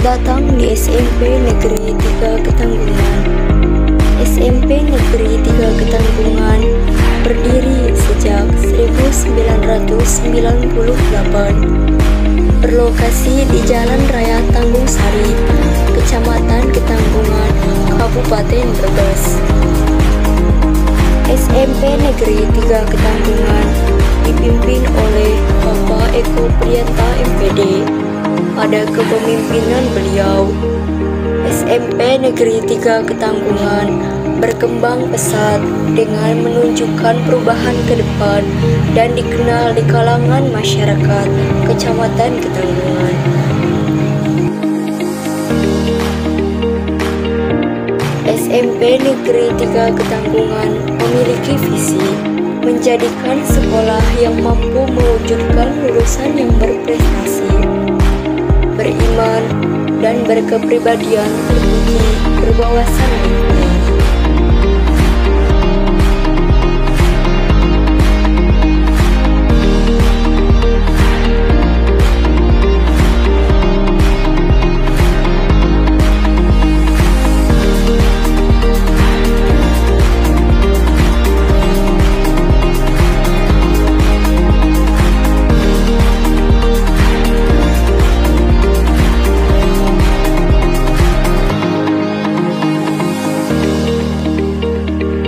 datang di SMP Negeri 3 Ketanggungan. SMP Negeri 3 Ketanggungan berdiri sejak 1998. Berlokasi di Jalan Raya Tanggung Sari, Kecamatan Ketanggungan, Kabupaten Brebes. SMP Negeri 3 Ketanggungan dipimpin oleh Bapak Eko Prianta MPD. Pada kepemimpinan beliau, SMP Negeri 3 Ketanggungan berkembang pesat dengan menunjukkan perubahan ke depan dan dikenal di kalangan masyarakat Kecamatan Ketanggungan. SMP Negeri 3 Ketanggungan memiliki visi menjadikan sekolah yang mampu mewujudkan lulusan yang berprestasi, beriman, dan berkepribadian terpuji, berwawasan lingkungan.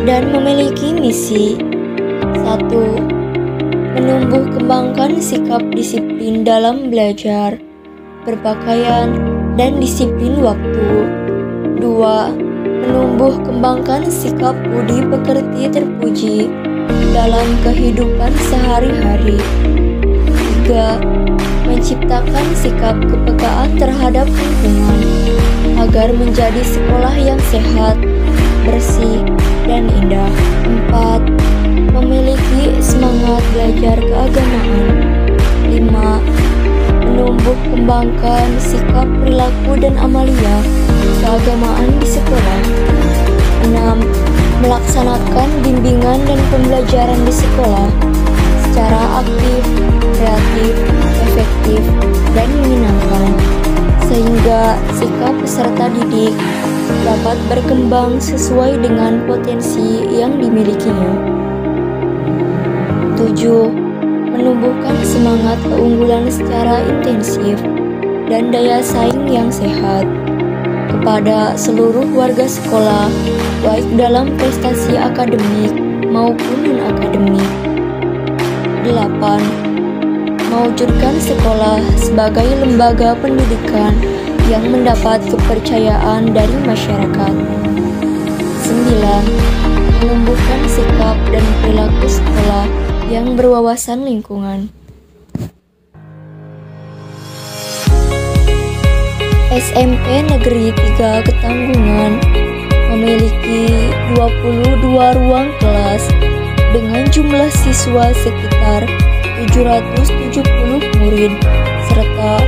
Dan memiliki misi 1. Menumbuh kembangkan sikap disiplin dalam belajar, berpakaian, dan disiplin waktu. 2. Menumbuh kembangkan sikap budi pekerti terpuji dalam kehidupan sehari-hari. 3. Menciptakan sikap kepekaan terhadap lingkungan agar menjadi sekolah yang sehat, bersih, dan indah. 4. Memiliki semangat belajar keagamaan. 5. Menumbuh kembangkan sikap perilaku dan amalia keagamaan di sekolah. 6. Melaksanakan bimbingan dan pembelajaran di sekolah secara aktif, kreatif, efektif, dan menyenangkan, sehingga sikap peserta didik dapat berkembang sesuai dengan potensi yang dimilikinya. 7. Menumbuhkan semangat keunggulan secara intensif dan daya saing yang sehat kepada seluruh warga sekolah, baik dalam prestasi akademik maupun non-akademik. 8. Mewujudkan sekolah sebagai lembaga pendidikan yang mendapat kepercayaan dari masyarakat. 9. Menumbuhkan sikap dan perilaku sekolah yang berwawasan lingkungan. SMP Negeri 3 Ketanggungan memiliki 22 ruang kelas dengan jumlah siswa sekitar 770 murid serta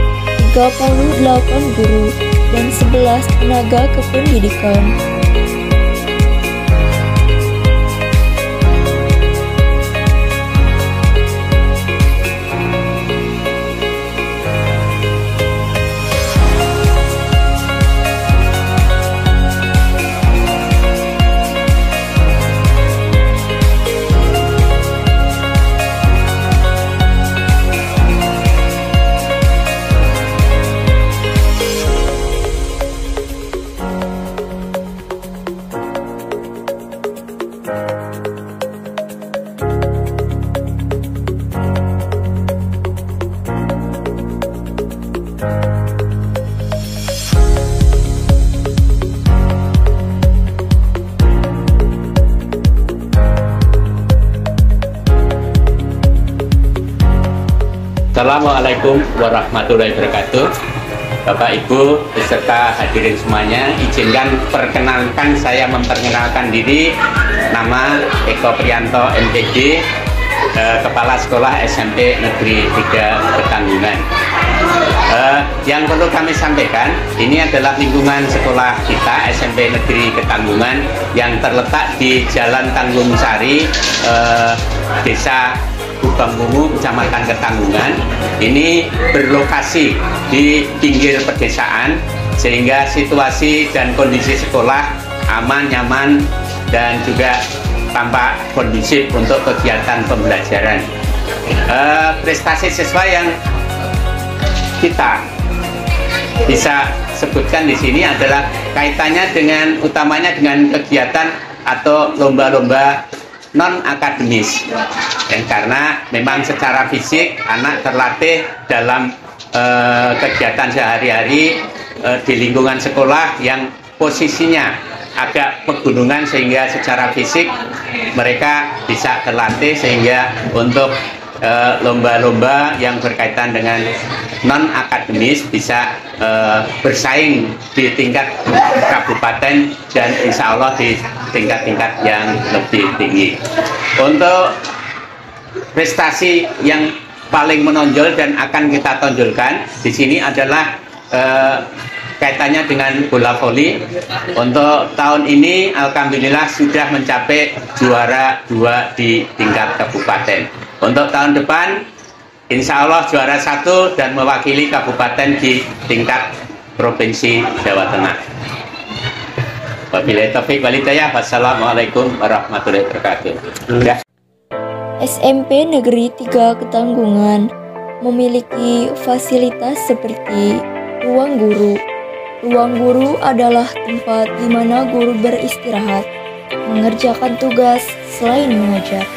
38 guru dan 11 tenaga kependidikan. Assalamualaikum warahmatullahi wabarakatuh. Bapak Ibu beserta hadirin semuanya, izinkan perkenalkan saya memperkenalkan diri. Nama Eko Prianto MPD, Kepala Sekolah SMP Negeri 3 Ketanggungan. Yang perlu kami sampaikan, ini adalah lingkungan sekolah kita SMP Negeri Ketanggungan yang terletak di Jalan Tanggung Sari, Desa Kubangwungu, Kecamatan Ketanggungan. Ini berlokasi di pinggir pedesaan sehingga situasi dan kondisi sekolah aman, nyaman, dan juga tampak kondusif untuk kegiatan pembelajaran. Prestasi siswa yang kita bisa sebutkan di sini adalah kaitannya dengan utamanya dengan kegiatan atau lomba-lomba non akademis, karena memang secara fisik anak terlatih dalam kegiatan sehari-hari di lingkungan sekolah yang posisinya agak pegunungan, sehingga secara fisik mereka bisa terlatih sehingga untuk lomba-lomba yang berkaitan dengan non akademis bisa bersaing di tingkat kabupaten dan insya Allah di tingkat-tingkat yang lebih tinggi. Untuk prestasi yang paling menonjol dan akan kita tonjolkan di sini adalah kaitannya dengan bola voli. Untuk tahun ini alhamdulillah sudah mencapai juara 2 di tingkat kabupaten. Untuk tahun depan insya Allah juara 1 dan mewakili kabupaten di tingkat provinsi Jawa Tengah. Wabillahi taufiq wal hidayah. Wassalamualaikum warahmatullahi wabarakatuh. SMP Negeri 3 Ketanggungan memiliki fasilitas seperti ruang guru. Ruang guru adalah tempat di mana guru beristirahat, mengerjakan tugas selain mengajar.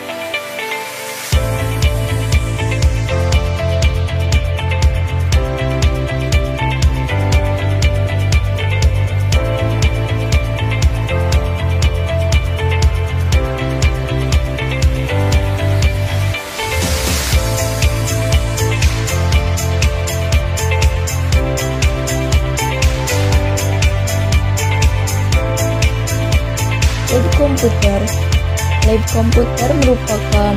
Lab komputer merupakan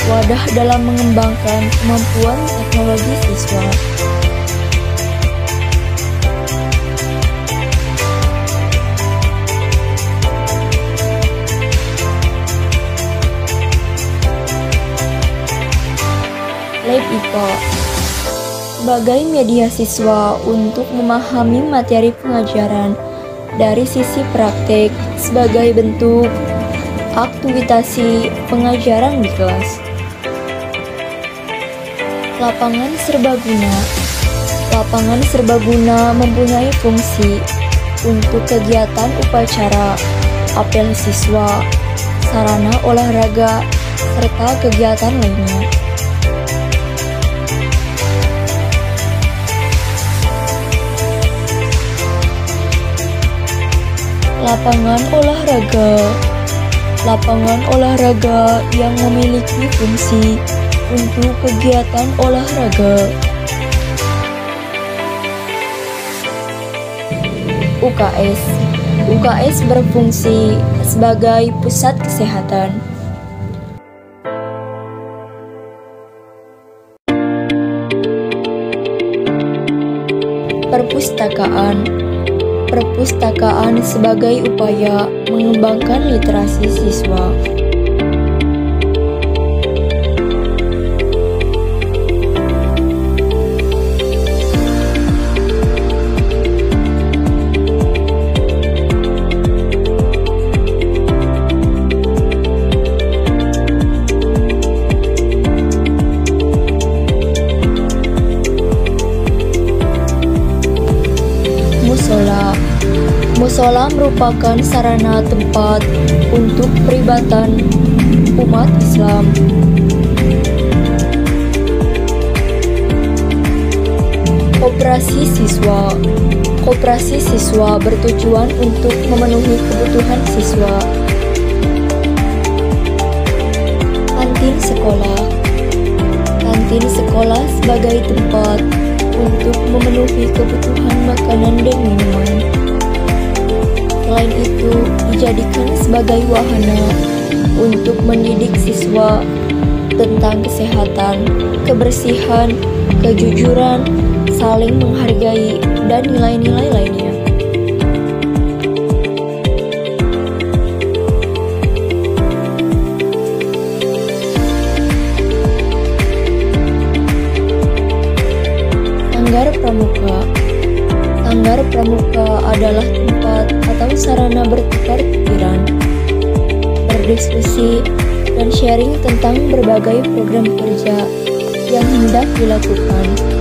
wadah dalam mengembangkan kemampuan teknologi siswa. Lab IPA sebagai media siswa untuk memahami materi pengajaran dari sisi praktik sebagai bentuk aktualisasi pengajaran di kelas. Lapangan serbaguna. Lapangan serbaguna mempunyai fungsi untuk kegiatan upacara, apel siswa, sarana olahraga, serta kegiatan lainnya. Lapangan olahraga. Lapangan olahraga yang memiliki fungsi untuk kegiatan olahraga. UKS. UKS berfungsi sebagai pusat kesehatan. Perpustakaan. Perpustakaan sebagai upaya mengembangkan literasi siswa. Musola merupakan sarana tempat untuk peribadatan umat Islam. Koperasi siswa. Koperasi siswa bertujuan untuk memenuhi kebutuhan siswa. Kantin sekolah. Kantin sekolah sebagai tempat untuk memenuhi kebutuhan makanan dan minuman. Selain itu, dijadikan sebagai wahana untuk mendidik siswa tentang kesehatan, kebersihan, kejujuran, saling menghargai, dan nilai-nilai lainnya. Sanggar Pramuka. Sanggar Pramuka adalah tempat atau sarana bertukar pikiran, berdiskusi, dan sharing tentang berbagai program kerja yang hendak dilakukan.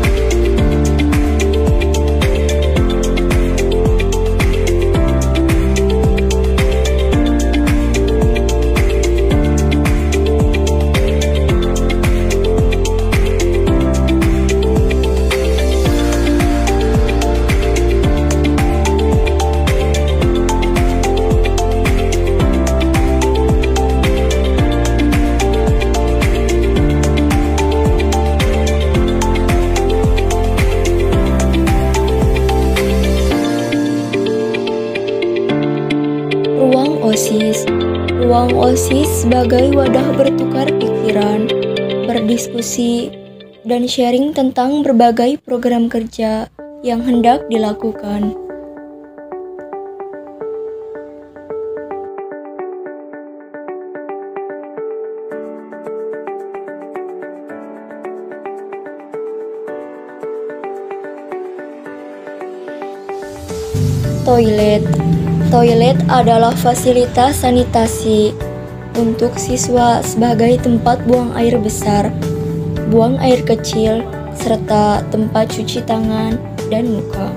Ruang OSIS sebagai wadah bertukar pikiran, berdiskusi, dan sharing tentang berbagai program kerja yang hendak dilakukan. Toilet adalah fasilitas sanitasi untuk siswa sebagai tempat buang air besar, buang air kecil, serta tempat cuci tangan dan muka.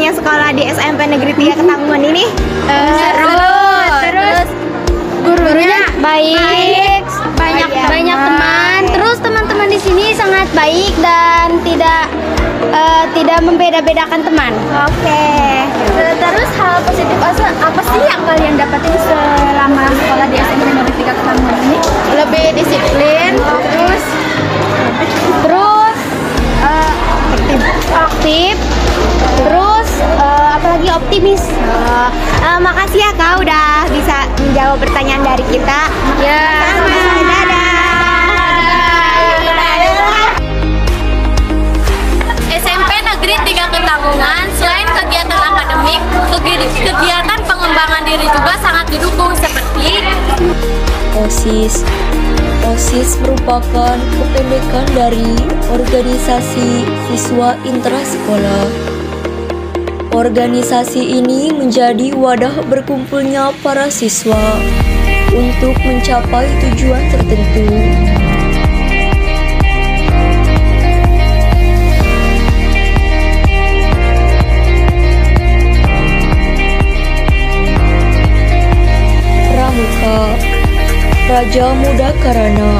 sekolah di SMP Negeri 3 Ketanggungan ini? Seru. Terus gurunya baik, banyak teman. Terus teman-teman di sini sangat baik dan tidak membeda-bedakan teman. Oke. Terus hal positif apa sih yang kalian dapatin selama sekolah di SMP Negeri 3 Ketanggungan ini? Lebih disiplin, terus aktif, terus apalagi optimis. Makasih ya Kak udah bisa menjawab pertanyaan dari kita. Ya. Dadah. SMP Negeri 3 Ketanggungan selain kegiatan akademik, kegiatan pengembangan diri juga sangat didukung seperti OSIS. OSIS merupakan kependekan dari Organisasi Siswa Intrasekolah. Organisasi ini menjadi wadah berkumpulnya para siswa untuk mencapai tujuan tertentu. Pramuka, Raja Muda Karana.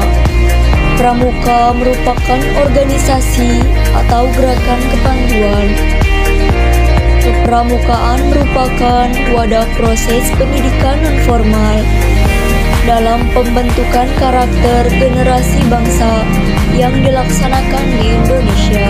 Pramuka merupakan organisasi atau gerakan kepanduan. Kepramukaan merupakan wadah proses pendidikan nonformal dalam pembentukan karakter generasi bangsa yang dilaksanakan di Indonesia.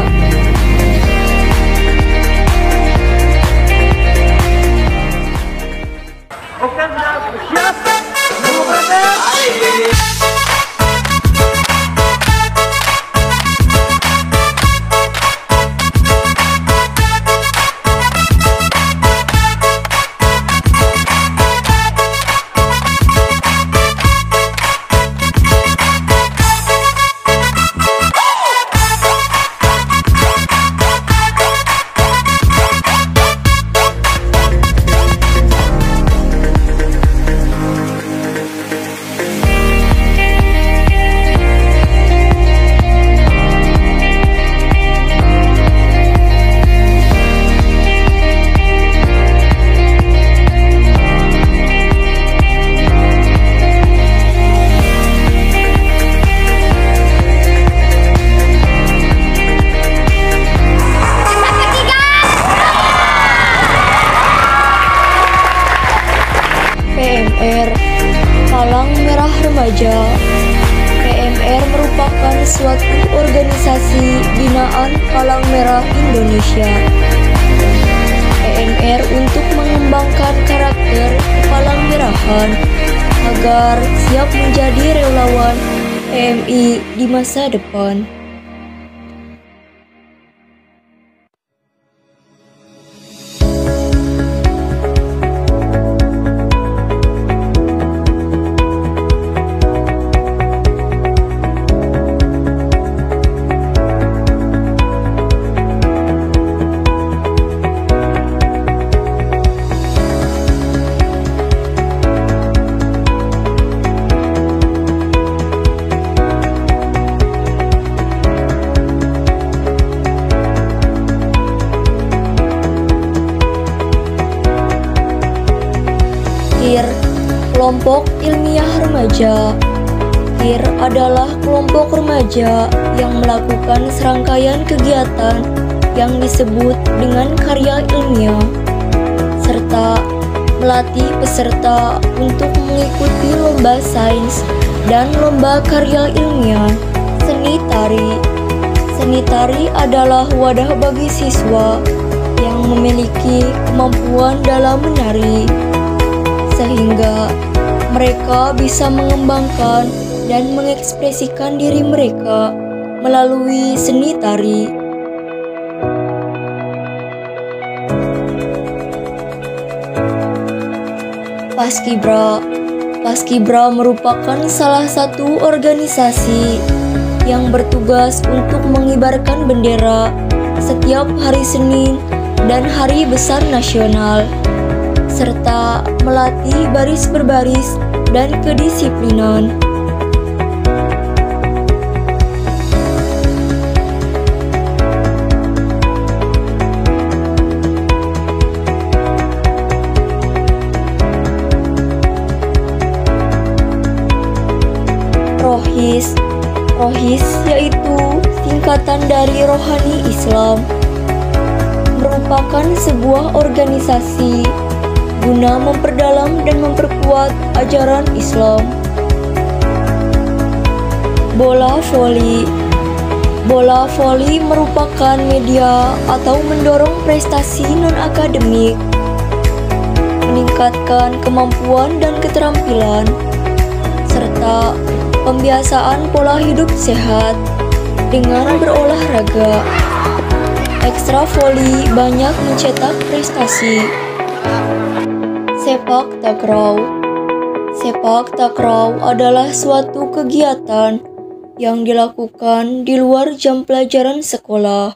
PMR, Palang Merah Remaja. PMR merupakan suatu organisasi binaan Palang Merah Indonesia. PMR untuk mengembangkan karakter Palang Merahan agar siap menjadi relawan PMI di masa depan. KIR, Kelompok Ilmiah Remaja. KIR adalah kelompok remaja yang melakukan serangkaian kegiatan yang disebut dengan karya ilmiah, serta melatih peserta untuk mengikuti lomba sains dan lomba karya ilmiah. Seni tari. Seni tari adalah wadah bagi siswa yang memiliki kemampuan dalam menari, sehingga mereka bisa mengembangkan dan mengekspresikan diri mereka melalui seni tari. Paskibra. Paskibra merupakan salah satu organisasi yang bertugas untuk mengibarkan bendera setiap hari Senin dan hari besar nasional, serta melatih baris berbaris dan kedisiplinan. Rohis. Rohis yaitu singkatan dari Rohani Islam, merupakan sebuah organisasi guna memperdalam dan memperkuat ajaran Islam. Bola voli. Bola voli merupakan media atau mendorong prestasi non-akademik meningkatkan kemampuan dan keterampilan, serta pembiasaan pola hidup sehat dengan berolahraga. Ekstra voli banyak mencetak prestasi. Sepak takraw. Sepak takraw adalah suatu kegiatan yang dilakukan di luar jam pelajaran sekolah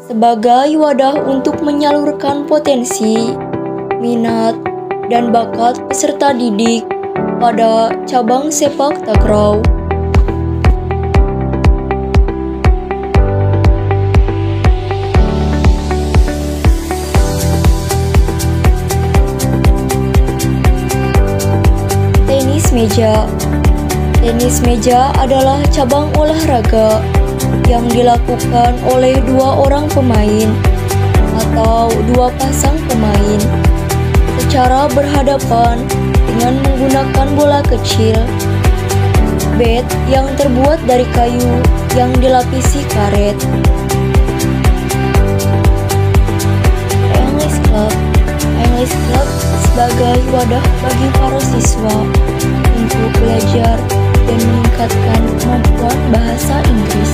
sebagai wadah untuk menyalurkan potensi, minat, dan bakat peserta didik pada cabang sepak takraw. Tenis meja. Tenis meja adalah cabang olahraga yang dilakukan oleh dua orang pemain atau dua pasang pemain secara berhadapan dengan menggunakan bola kecil, bat yang terbuat dari kayu yang dilapisi karet. English Club sebagai wadah bagi para siswa untuk belajar dan meningkatkan kemampuan bahasa Inggris.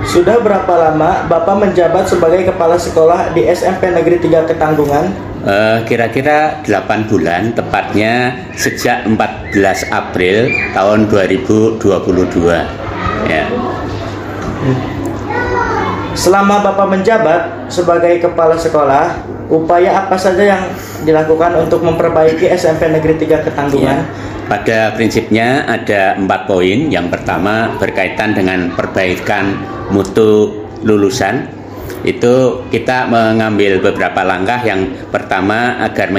Sudah berapa lama Bapak menjabat sebagai kepala sekolah di SMP Negeri 3 Ketanggungan? Kira-kira 8 bulan, tepatnya sejak 14 April tahun 2022. Ya. Selama Bapak menjabat sebagai kepala sekolah, upaya apa saja yang dilakukan untuk memperbaiki SMP Negeri 3 Ketanggungan? Ya. Pada prinsipnya ada 4 poin. Yang pertama berkaitan dengan perbaikan mutu lulusan. Itu kita mengambil beberapa langkah. Yang pertama, agar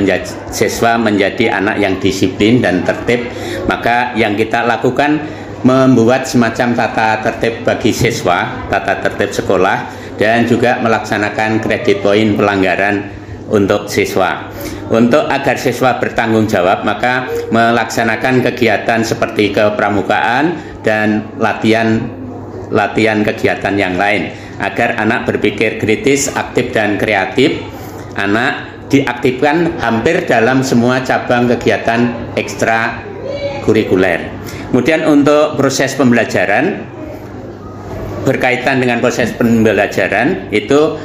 siswa menjadi anak yang disiplin dan tertib, maka yang kita lakukan membuat semacam tata tertib bagi siswa, tata tertib sekolah, dan juga melaksanakan kredit poin pelanggaran untuk siswa. Untuk agar siswa bertanggung jawab, maka melaksanakan kegiatan seperti kepramukaan dan latihan kegiatan yang lain, agar anak berpikir kritis, aktif dan kreatif. Anak diaktifkan hampir dalam semua cabang kegiatan ekstra kurikuler. Kemudian untuk proses pembelajaran, berkaitan dengan proses pembelajaran itu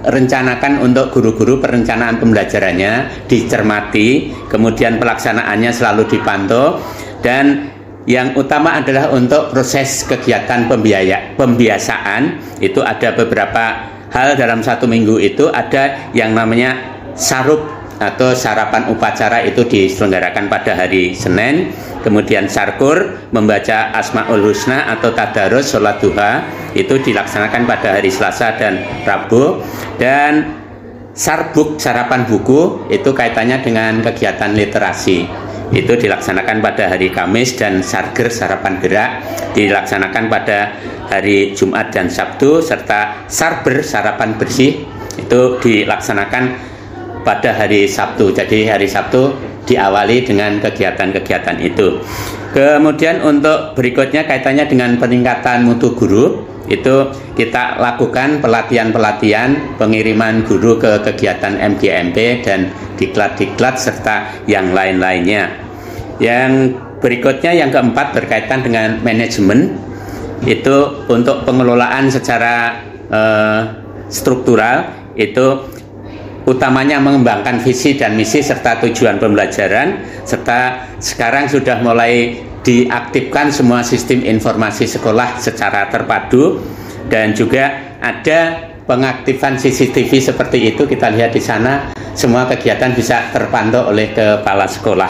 rencanakan untuk guru-guru perencanaan pembelajarannya dicermati, kemudian pelaksanaannya selalu dipantau, dan yang utama adalah untuk proses kegiatan pembiasaan. Itu ada beberapa hal dalam 1 minggu. Itu ada yang namanya sarup atau sarapan upacara, itu diselenggarakan pada hari Senin. Kemudian sarkur, membaca Asmaul Husna atau tadarus sholat duha, itu dilaksanakan pada hari Selasa dan Rabu. Dan sarbuk, sarapan buku, itu kaitannya dengan kegiatan literasi, itu dilaksanakan pada hari Kamis. Dan sarger, sarapan gerak, dilaksanakan pada hari Jumat dan Sabtu. Serta sarber, sarapan bersih, itu dilaksanakan pada hari Sabtu. Jadi hari Sabtu diawali dengan kegiatan-kegiatan itu. Kemudian untuk berikutnya kaitannya dengan peningkatan mutu guru, itu kita lakukan pelatihan-pelatihan, pengiriman guru ke kegiatan MGMP dan diklat-diklat serta yang lain-lainnya. Yang berikutnya, yang keempat, berkaitan dengan manajemen. Itu untuk pengelolaan secara struktural, itu utamanya mengembangkan visi dan misi serta tujuan pembelajaran, serta sekarang sudah mulai diaktifkan semua sistem informasi sekolah secara terpadu, dan juga ada pengaktifan CCTV seperti itu. Kita lihat di sana, semua kegiatan bisa terpantau oleh kepala sekolah.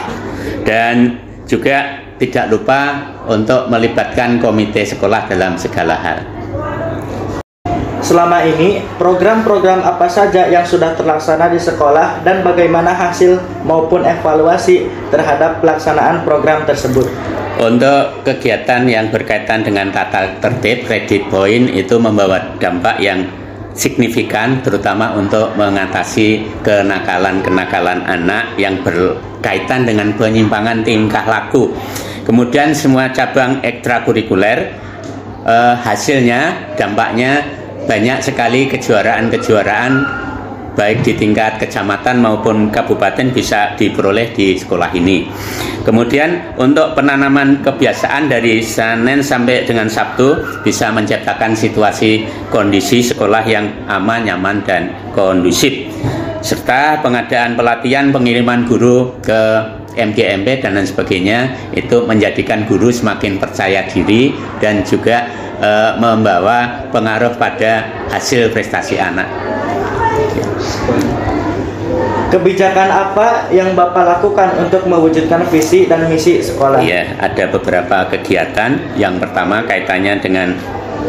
Dan juga tidak lupa untuk melibatkan komite sekolah dalam segala hal. selama ini program-program apa saja yang sudah terlaksana di sekolah dan bagaimana hasil maupun evaluasi terhadap pelaksanaan program tersebut? Untuk kegiatan yang berkaitan dengan tata tertib, credit point itu membawa dampak yang signifikan, terutama untuk mengatasi kenakalan-kenakalan anak yang berkaitan dengan penyimpangan tingkah laku. Kemudian semua cabang ekstrakurikuler, hasilnya, dampaknya banyak sekali kejuaraan-kejuaraan baik di tingkat kecamatan maupun kabupaten bisa diperoleh di sekolah ini. Kemudian untuk penanaman kebiasaan dari Senin sampai dengan Sabtu bisa menciptakan situasi kondisi sekolah yang aman, nyaman, dan kondusif. Serta pengadaan pelatihan pengiriman guru ke MGMP dan lain sebagainya itu menjadikan guru semakin percaya diri dan juga membawa pengaruh pada hasil prestasi anak. Kebijakan apa yang Bapak lakukan untuk mewujudkan visi dan misi sekolah? Iya, ada beberapa kegiatan. Yang pertama kaitannya dengan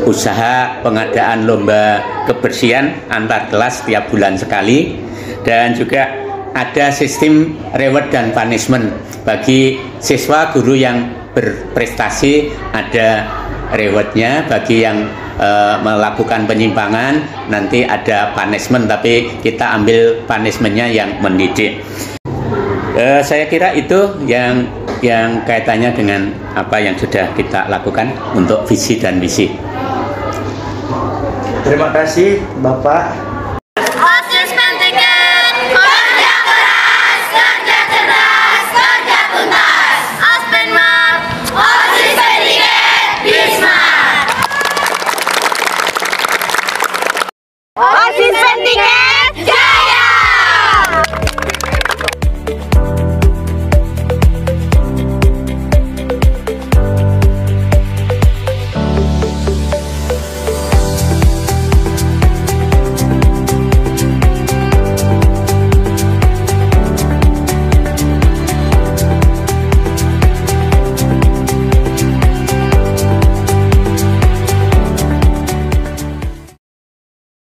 usaha pengadaan lomba kebersihan antar kelas setiap bulan sekali, dan juga ada sistem reward dan punishment bagi siswa guru yang berprestasi, ada rewardnya. Bagi yang melakukan penyimpangan nanti ada punishment, tapi kita ambil punishmentnya yang mendidik. Saya kira itu yang kaitannya dengan apa yang sudah kita lakukan untuk visi dan misi. Terima kasih Bapak.